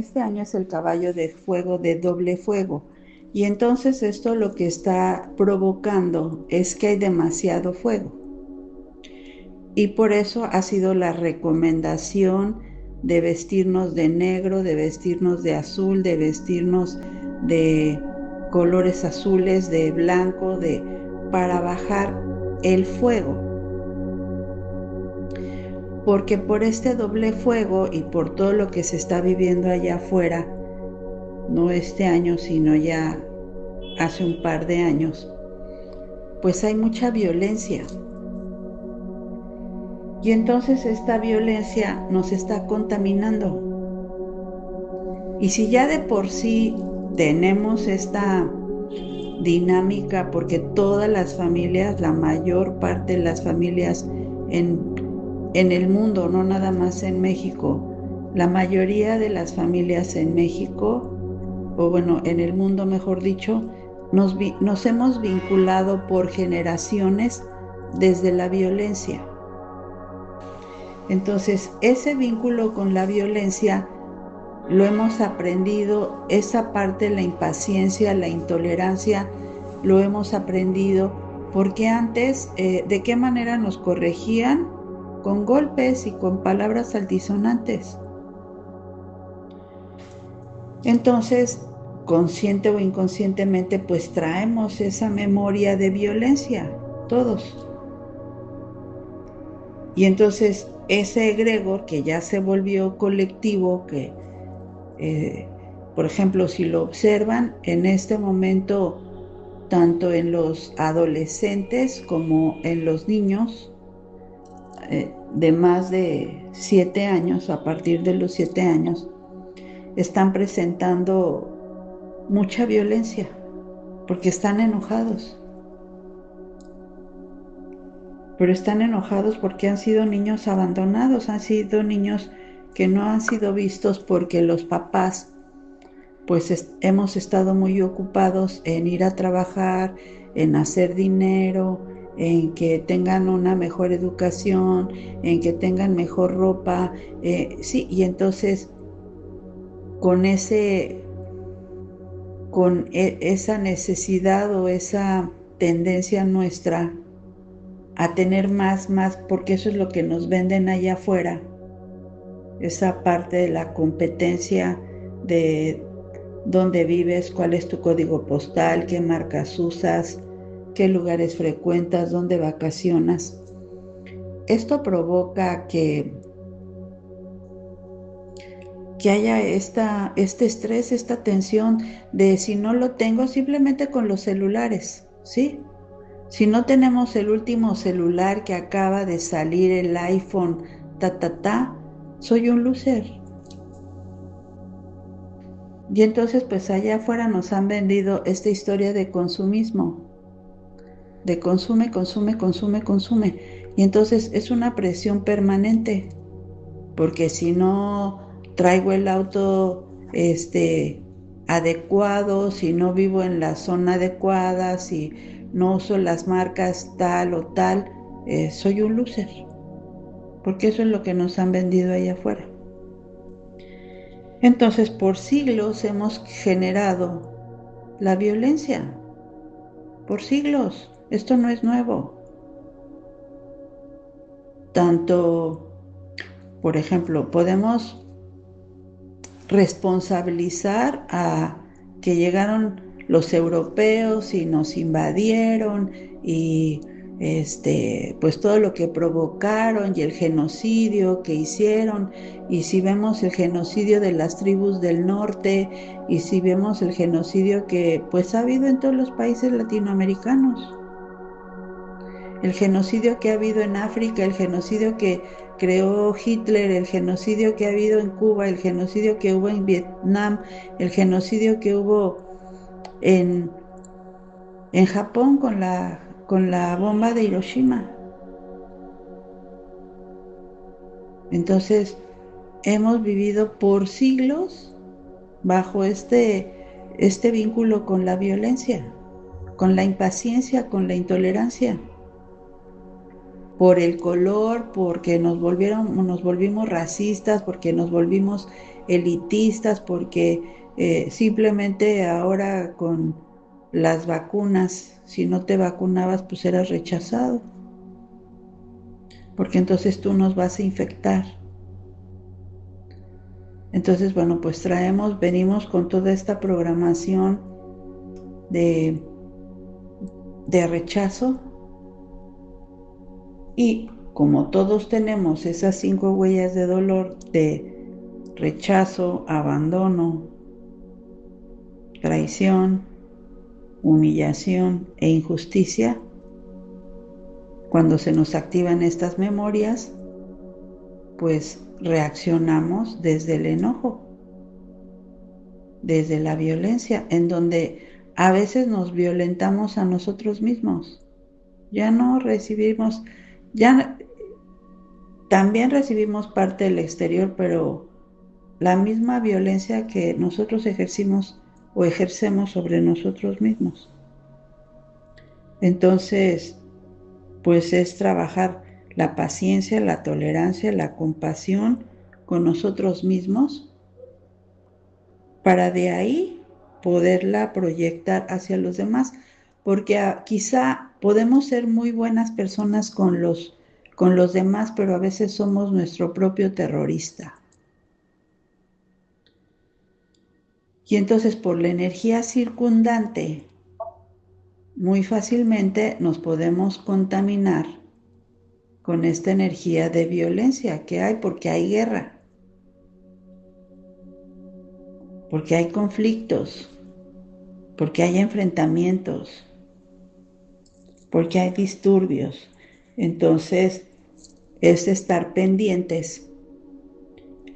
este año es el caballo de fuego de doble fuego. Y entonces esto lo que está provocando es que hay demasiado fuego. Y por eso ha sido la recomendación de vestirnos de negro, de vestirnos de azul, de vestirnos de colores azules, de blanco, para bajar el fuego. Porque por este doble fuego y por todo lo que se está viviendo allá afuera, no este año, sino ya hace un par de años, pues hay mucha violencia. Y entonces esta violencia nos está contaminando. Y si ya de por sí tenemos esta dinámica, porque todas las familias, la mayor parte de las familias en el mundo, no nada más en México, la mayoría de las familias en México, o bueno, en el mundo mejor dicho, nos hemos vinculado por generaciones desde la violencia. Entonces, ese vínculo con la violencia lo hemos aprendido, esa parte de la impaciencia, la intolerancia, lo hemos aprendido porque antes, ¿de qué manera nos corregían? Con golpes y con palabras altisonantes. Entonces, consciente o inconscientemente, pues traemos esa memoria de violencia, todos. Y entonces ese egregor que ya se volvió colectivo, que por ejemplo, si lo observan en este momento, tanto en los adolescentes como en los niños de más de 7 años, a partir de los 7 años, están presentando mucha violencia porque están enojados. Pero están enojados porque han sido niños abandonados, han sido niños que no han sido vistos porque los papás pues hemos estado muy ocupados en ir a trabajar, en hacer dinero, en que tengan una mejor educación, en que tengan mejor ropa, sí, y entonces con esa necesidad o esa tendencia nuestra a tener más, porque eso es lo que nos venden allá afuera, esa parte de la competencia de dónde vives, cuál es tu código postal, qué marcas usas, qué lugares frecuentas, dónde vacacionas. Esto provoca que haya este estrés, esta tensión de si no lo tengo, simplemente con los celulares, ¿sí? Si no tenemos el último celular que acaba de salir, el iPhone, soy un loser. Y entonces pues allá afuera nos han vendido esta historia de consumismo, de consume, consume, consume, consume. Y entonces es una presión permanente, porque si no traigo el auto adecuado, si no vivo en la zona adecuada, si no uso las marcas tal o tal, soy un loser, porque eso es lo que nos han vendido allá afuera. Entonces, por siglos hemos generado la violencia, por siglos. Esto no es nuevo. Tanto, por ejemplo, podemos responsabilizar a que llegaron los europeos y nos invadieron y pues todo lo que provocaron y el genocidio que hicieron, y si vemos el genocidio de las tribus del norte, y si vemos el genocidio que pues ha habido en todos los países latinoamericanos, el genocidio que ha habido en África, el genocidio que creó Hitler, el genocidio que ha habido en Cuba, el genocidio que hubo en Vietnam, el genocidio que hubo en, en Japón con la bomba de Hiroshima. Entonces, hemos vivido por siglos bajo este vínculo con la violencia, con la impaciencia, con la intolerancia, por el color, porque nos volvimos racistas, porque nos volvimos elitistas, porque simplemente ahora con las vacunas, si no te vacunabas, pues eras rechazado, porque entonces tú nos vas a infectar. Entonces, bueno, pues venimos con toda esta programación de, de rechazo, y como todos tenemos esas 5 huellas de dolor de rechazo, abandono, traición, humillación e injusticia, cuando se nos activan estas memorias, pues reaccionamos desde el enojo, desde la violencia, en donde a veces nos violentamos a nosotros mismos. Ya no recibimos, ya también recibimos parte del exterior, pero la misma violencia que nosotros ejercimos o ejercemos sobre nosotros mismos. Entonces, pues es trabajar la paciencia, la tolerancia, la compasión con nosotros mismos, para de ahí poderla proyectar hacia los demás, porque quizá podemos ser muy buenas personas con los demás, pero a veces somos nuestro propio terrorista. Y entonces por la energía circundante, muy fácilmente nos podemos contaminar con esta energía de violencia que hay, porque hay guerra, porque hay conflictos, porque hay enfrentamientos, porque hay disturbios. Entonces es estar pendientes,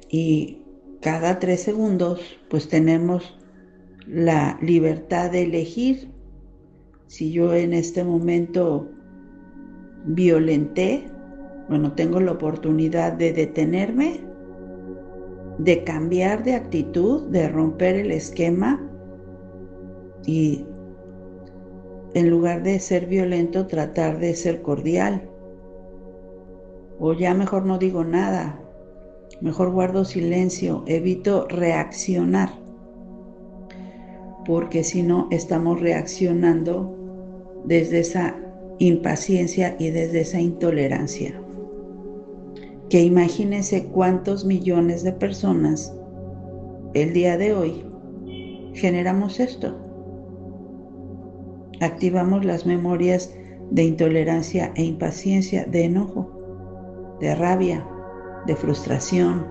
y cada 3 segundos pues tenemos la libertad de elegir si yo en este momento violenté. Bueno, tengo la oportunidad de detenerme, de cambiar de actitud, de romper el esquema, y en lugar de ser violento, tratar de ser cordial. O ya mejor no digo nada, mejor guardo silencio, evito reaccionar, porque si no estamos reaccionando desde esa impaciencia y desde esa intolerancia. Que imagínense cuántos millones de personas el día de hoy generamos esto. Activamos las memorias de intolerancia e impaciencia, de enojo, de rabia, de frustración.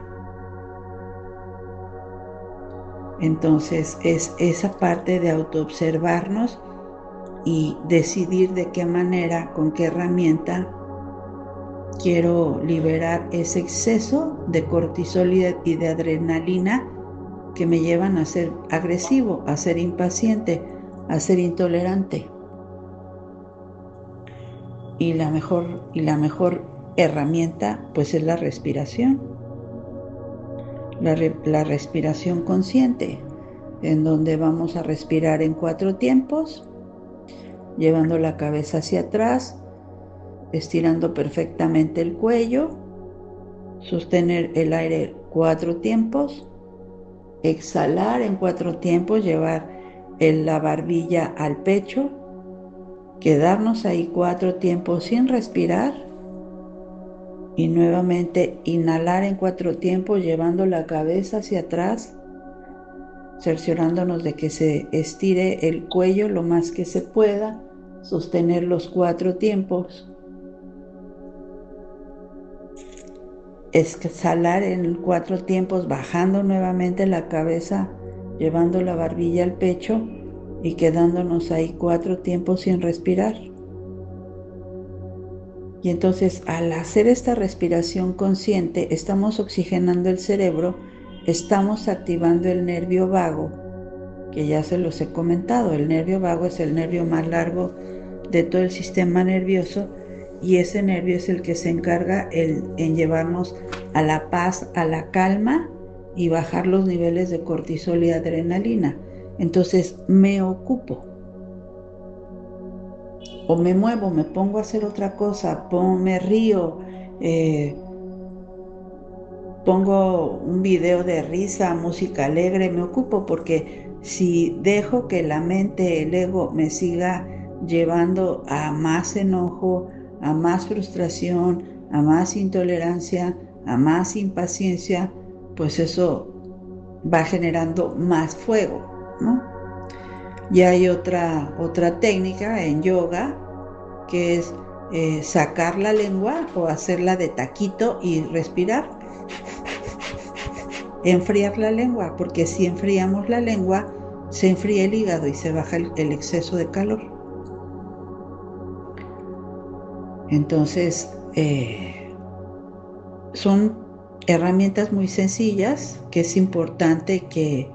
Entonces es esa parte de autoobservarnos y decidir de qué manera, con qué herramienta quiero liberar ese exceso de cortisol y de adrenalina que me llevan a ser agresivo, a ser impaciente, a ser intolerante. Y la mejor herramienta pues es la respiración. La respiración consciente, en donde vamos a respirar en 4 tiempos, llevando la cabeza hacia atrás, estirando perfectamente el cuello, sostener el aire 4 tiempos, exhalar en 4 tiempos, llevar la barbilla al pecho, quedarnos ahí 4 tiempos sin respirar, y nuevamente inhalar en 4 tiempos, llevando la cabeza hacia atrás, cerciorándonos de que se estire el cuello lo más que se pueda, sostener los 4 tiempos, exhalar en 4 tiempos, bajando nuevamente la cabeza, llevando la barbilla al pecho y quedándonos ahí 4 tiempos sin respirar. Y entonces, al hacer esta respiración consciente, estamos oxigenando el cerebro, estamos activando el nervio vago, que ya se los he comentado. El nervio vago es el nervio más largo de todo el sistema nervioso, y ese nervio es el que se encarga en llevarnos a la paz, a la calma, y bajar los niveles de cortisol y adrenalina. Entonces me ocupo, o me muevo, me pongo a hacer otra cosa, me río, pongo un video de risa, música alegre, me ocupo, porque si dejo que la mente, el ego, me siga llevando a más enojo, a más frustración, a más intolerancia, a más impaciencia, pues eso va generando más fuego, ¿no? Y hay otra técnica en yoga que es sacar la lengua o hacerla de taquito y respirar, enfriar la lengua, porque si enfriamos la lengua, se enfría el hígado y se baja el exceso de calor. Entonces, son herramientas muy sencillas que es importante que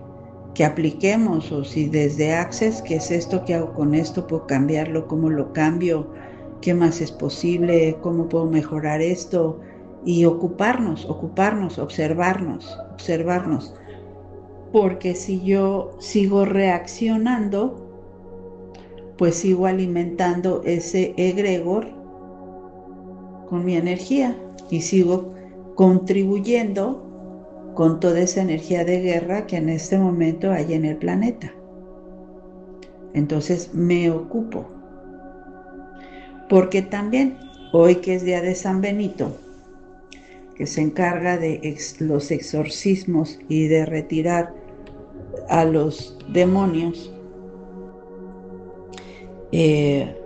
apliquemos, o si desde Access, ¿qué es esto? ¿Qué hago con esto? ¿Puedo cambiarlo? ¿Cómo lo cambio? ¿Qué más es posible? ¿Cómo puedo mejorar esto? Y ocuparnos, observarnos, porque si yo sigo reaccionando, pues sigo alimentando ese egregor con mi energía y sigo contribuyendo con toda esa energía de guerra que en este momento hay en el planeta. Entonces me ocupo, porque también hoy, que es día de San Benito, que se encarga de los exorcismos y de retirar a los demonios, eh,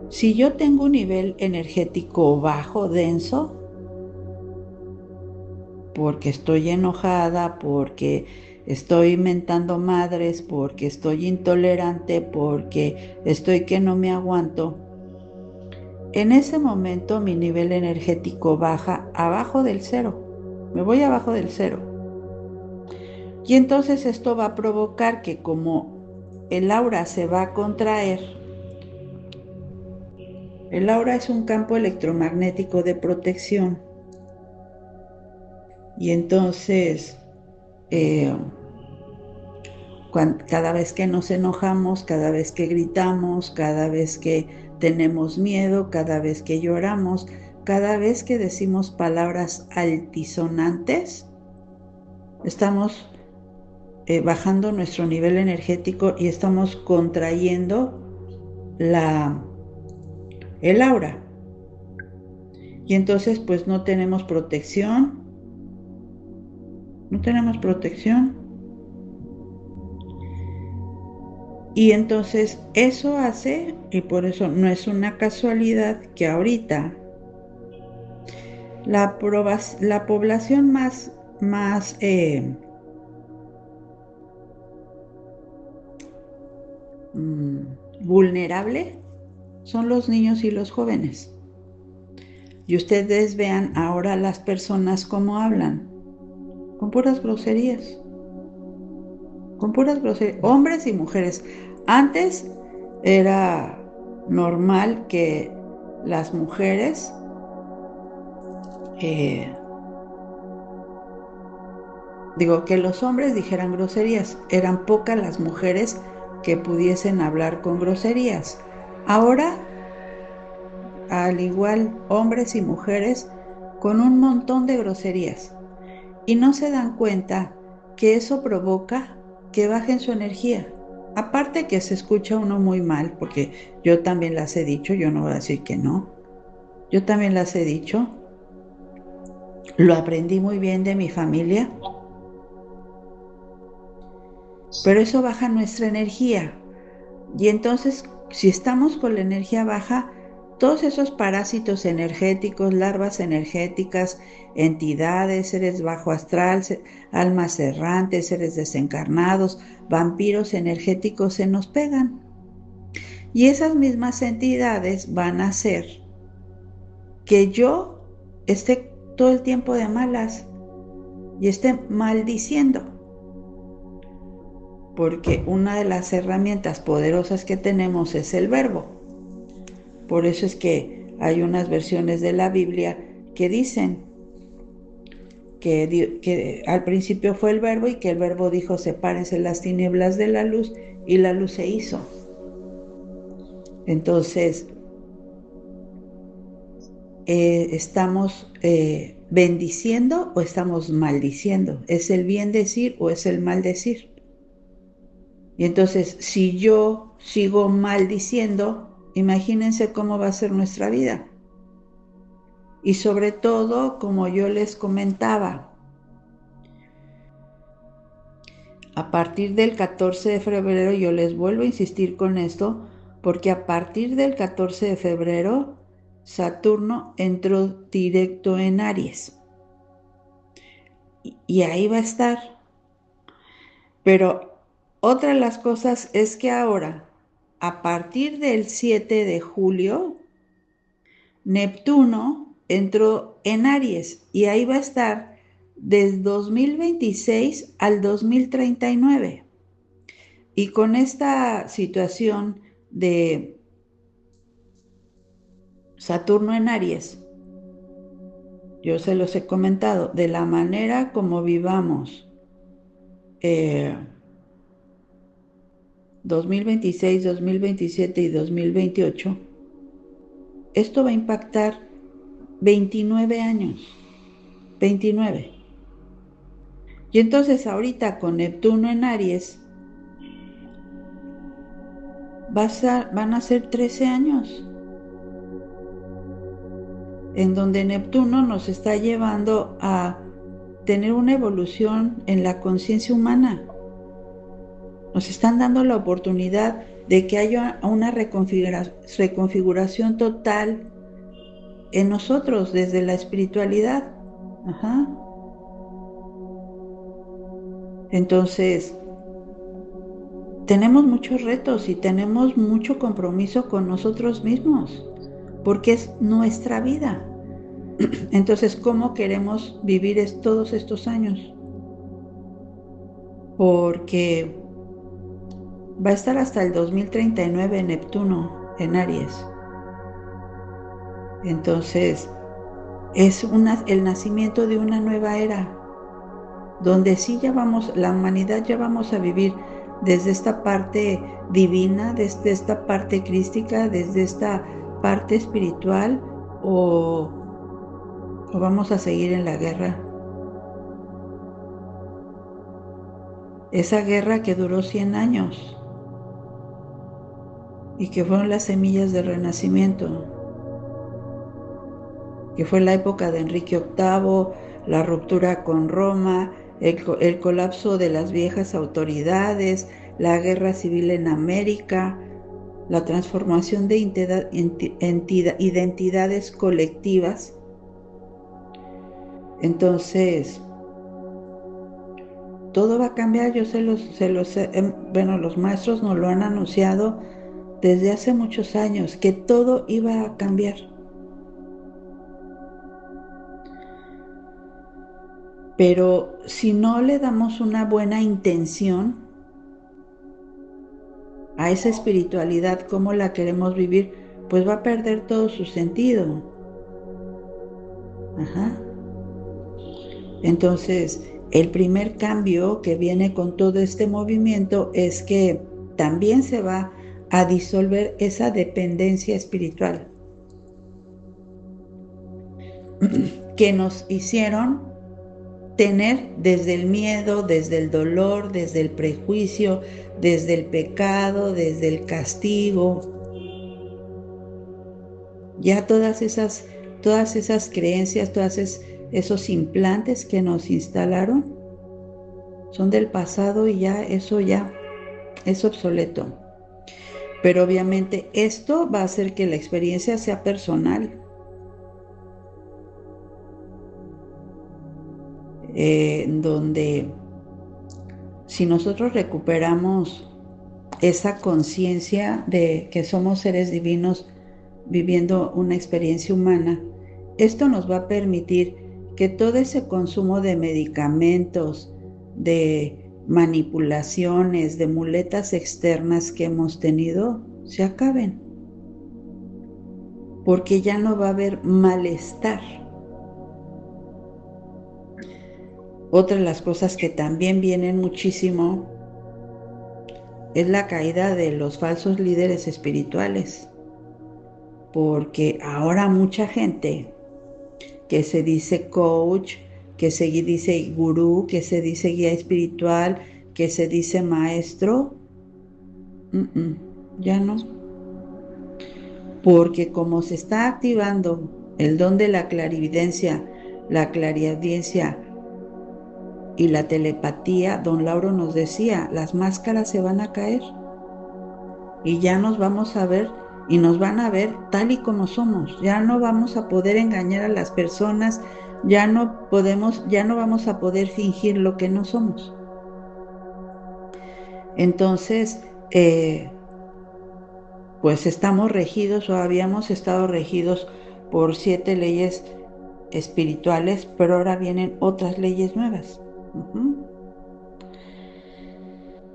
si yo tengo un nivel energético bajo, denso, porque estoy enojada, porque estoy mentando madres, porque estoy intolerante, porque estoy que no me aguanto, en ese momento mi nivel energético baja abajo del cero. Me voy abajo del cero. Y entonces esto va a provocar que, como el aura se va a contraer, el aura es un campo electromagnético de protección. Y entonces, cada vez que nos enojamos, cada vez que gritamos, cada vez que tenemos miedo, cada vez que lloramos, cada vez que decimos palabras altisonantes, estamos bajando nuestro nivel energético y estamos contrayendo el aura. Y entonces pues no tenemos protección. Y entonces eso hace, y por eso no es una casualidad, que ahorita la población más vulnerable son los niños y los jóvenes. Y ustedes vean ahora las personas cómo hablan, con puras groserías, hombres y mujeres. Antes era normal que las mujeres que los hombres dijeran groserías. Eran pocas las mujeres que pudiesen hablar con groserías. Ahora, al igual, hombres y mujeres con un montón de groserías. Y no se dan cuenta que eso provoca que bajen su energía. Aparte que se escucha uno muy mal, porque yo también las he dicho, yo no voy a decir que no. Yo también las he dicho. Lo aprendí muy bien de mi familia. Pero eso baja nuestra energía. Y entonces, si estamos con la energía baja, todos esos parásitos energéticos, larvas energéticas, entidades, seres bajo astral, almas errantes, seres desencarnados, vampiros energéticos se nos pegan. Y esas mismas entidades van a hacer que yo esté todo el tiempo de malas y esté maldiciendo. Porque una de las herramientas poderosas que tenemos es el verbo. Por eso es que hay unas versiones de la Biblia que dicen que al principio fue el verbo y que el verbo dijo: sepárense las tinieblas de la luz, y la luz se hizo. Entonces, estamos bendiciendo o estamos maldiciendo. ¿Es el bien decir o es el mal decir? Y entonces, si yo sigo maldiciendo, imagínense cómo va a ser nuestra vida. Y sobre todo, como yo les comentaba, a partir del 14 de febrero, yo les vuelvo a insistir con esto, porque a partir del 14 de febrero, Saturno entró directo en Aries. Y ahí va a estar. Pero otra de las cosas es que ahora, a partir del 7 de julio, Neptuno entró en Aries y ahí va a estar desde 2026 al 2039. Y con esta situación de Saturno en Aries, yo se los he comentado, de la manera como vivamos 2026, 2027 y 2028, esto va a impactar 29 años, 29. Y entonces ahorita con Neptuno en Aries, van a ser 13 años, en donde Neptuno nos está llevando a tener una evolución en la conciencia humana. Nos están dando la oportunidad de que haya una reconfiguración total en nosotros desde la espiritualidad. Ajá. Entonces, tenemos muchos retos y tenemos mucho compromiso con nosotros mismos, porque es nuestra vida. Entonces, ¿cómo queremos vivir todos estos años? Porque va a estar hasta el 2039 Neptuno en Aries. Entonces, es el nacimiento de una nueva era, donde sí la humanidad ya vamos a vivir desde esta parte divina, desde esta parte crística, desde esta parte espiritual, o vamos a seguir en la guerra. Esa guerra que duró 100 años y que fueron las semillas del Renacimiento, que fue la época de Enrique VIII, la ruptura con Roma, el colapso de las viejas autoridades, la guerra civil en América, la transformación de identidades colectivas. Entonces, todo va a cambiar. Bueno, los maestros nos lo han anunciado desde hace muchos años, que todo iba a cambiar. Pero si no le damos una buena intención a esa espiritualidad como la queremos vivir, pues va a perder todo su sentido. Ajá. Entonces, el primer cambio que viene con todo este movimiento es que también se va a disolver esa dependencia espiritual que nos hicieron tener desde el miedo, desde el dolor, desde el prejuicio, desde el pecado, desde el castigo. Ya todas esas creencias, esos implantes que nos instalaron son del pasado y eso ya es obsoleto. Pero obviamente esto va a hacer que la experiencia sea personal. Donde si nosotros recuperamos esa conciencia de que somos seres divinos viviendo una experiencia humana, esto nos va a permitir que todo ese consumo de medicamentos, de manipulaciones, de muletas externas que hemos tenido, se acaben. Porque ya no va a haber malestar. Otra de las cosas que también vienen muchísimo es la caída de los falsos líderes espirituales, porque ahora mucha gente que se dice coach, que se dice gurú, que se dice guía espiritual, que se dice maestro. Ya no. Porque como se está activando el don de la clarividencia, la clariaudiencia y la telepatía, don Lauro nos decía, las máscaras se van a caer y ya nos vamos a ver y nos van a ver tal y como somos. Ya no vamos a poder engañar a las personas, ya no vamos a poder fingir lo que no somos. Entonces, pues estamos regidos o habíamos estado regidos por 7 leyes espirituales, pero ahora vienen otras leyes nuevas.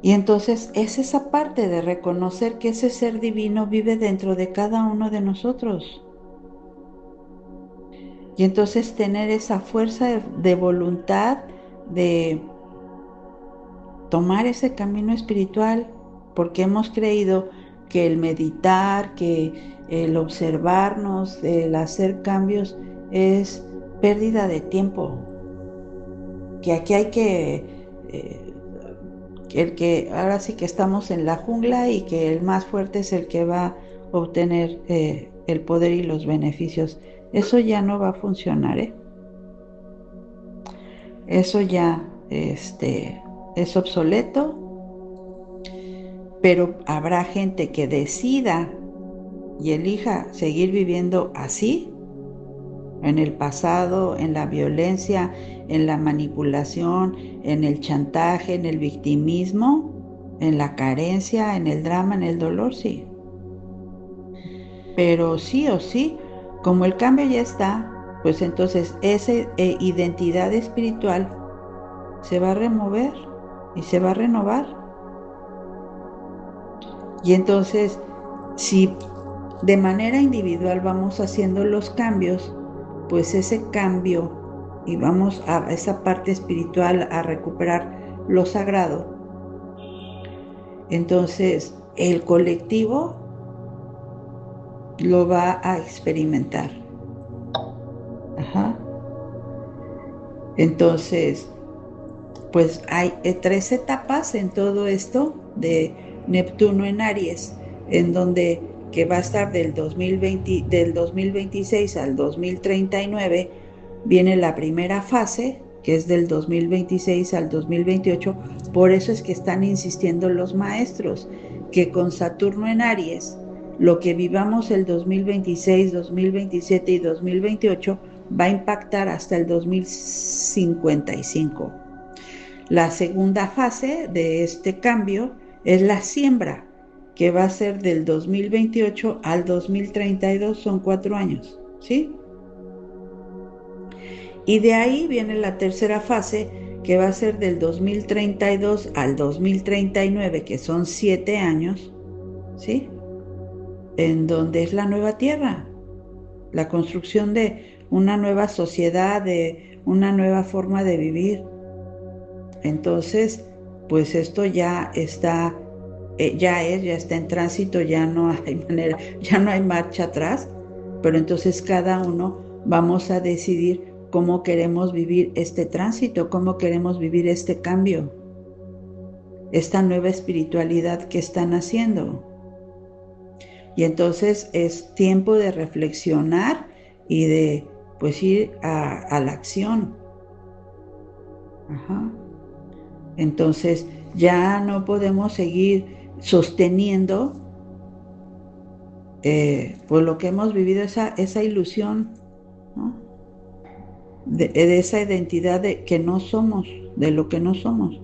Y entonces es esa parte de reconocer que ese ser divino vive dentro de cada uno de nosotros. Y entonces tener esa fuerza de voluntad de tomar ese camino espiritual, porque hemos creído que el meditar, que el observarnos, el hacer cambios es pérdida de tiempo, que aquí hay que ahora sí que estamos en la jungla y que el más fuerte es el que va a obtener el poder y los beneficios. Eso ya no va a funcionar, ¿eh? Eso ya es obsoleto, pero habrá gente que decida y elija seguir viviendo así, en el pasado, en la violencia, en la manipulación, en el chantaje, en el victimismo, en la carencia, en el drama, en el dolor, sí. Pero sí o sí, como el cambio ya está, pues entonces esa identidad espiritual se va a remover y se va a renovar. Y entonces, si de manera individual vamos haciendo los cambios, pues ese cambio y vamos a esa parte espiritual a recuperar lo sagrado, entonces el colectivo lo va a experimentar. Ajá. Entonces, pues hay 3 etapas en todo esto de Neptuno en Aries, en donde que va a estar del 2026 al 2039, viene la primera fase, que es del 2026 al 2028, por eso es que están insistiendo los maestros, que con Saturno en Aries, lo que vivamos el 2026, 2027 y 2028 va a impactar hasta el 2055. La segunda fase de este cambio es la siembra, que va a ser del 2028 al 2032, son 4 años, ¿sí? Y de ahí viene la tercera fase, que va a ser del 2032 al 2039, que son 7 años, ¿sí? En donde es la nueva tierra, la construcción de una nueva sociedad, de una nueva forma de vivir. Entonces, pues esto ya está, ya está en tránsito, ya no hay manera, ya no hay marcha atrás, pero entonces cada uno vamos a decidir cómo queremos vivir este tránsito, cómo queremos vivir este cambio, esta nueva espiritualidad que están haciendo. Y entonces es tiempo de reflexionar y de pues ir a la acción. Ajá. Entonces ya no podemos seguir sosteniendo pues lo que hemos vivido, esa ilusión, ¿no? De esa identidad de que no somos, de lo que no somos.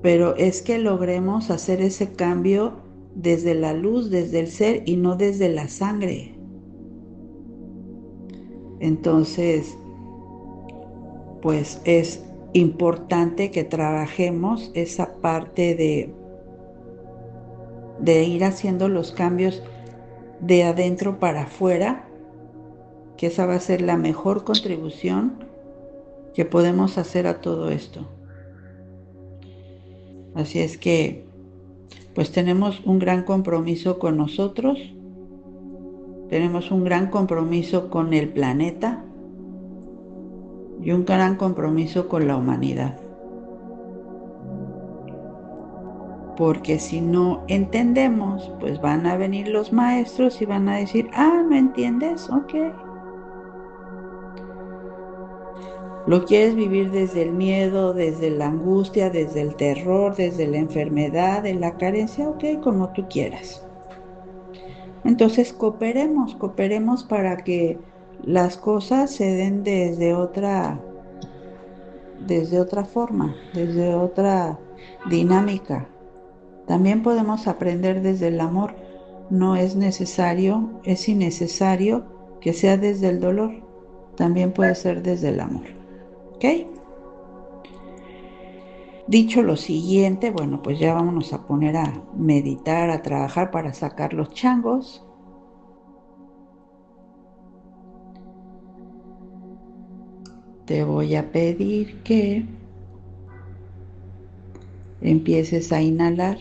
Pero es que logremos hacer ese cambio desde la luz, desde el ser y no desde la sangre. Entonces, pues es importante que trabajemos esa parte de ir haciendo los cambios de adentro para afuera, que esa va a ser la mejor contribución que podemos hacer a todo esto. Así es que, pues tenemos un gran compromiso con nosotros tenemos un gran compromiso con el planeta y un gran compromiso con la humanidad. Porque si no entendemos, pues van a venir los maestros y van a decir, ah, ¿no entiendes? Ok. Lo quieres vivir desde el miedo, desde la angustia, desde el terror, desde la enfermedad, de la carencia, ok, como tú quieras. Entonces cooperemos para que las cosas se den desde otra forma, desde otra dinámica. También podemos aprender desde el amor. No es necesario, es innecesario que sea desde el dolor. También puede ser desde el amor. ¿Ok? Dicho lo siguiente, bueno, pues ya vámonos a poner a meditar, a trabajar para sacar los changos. Te voy a pedir que empieces a inhalar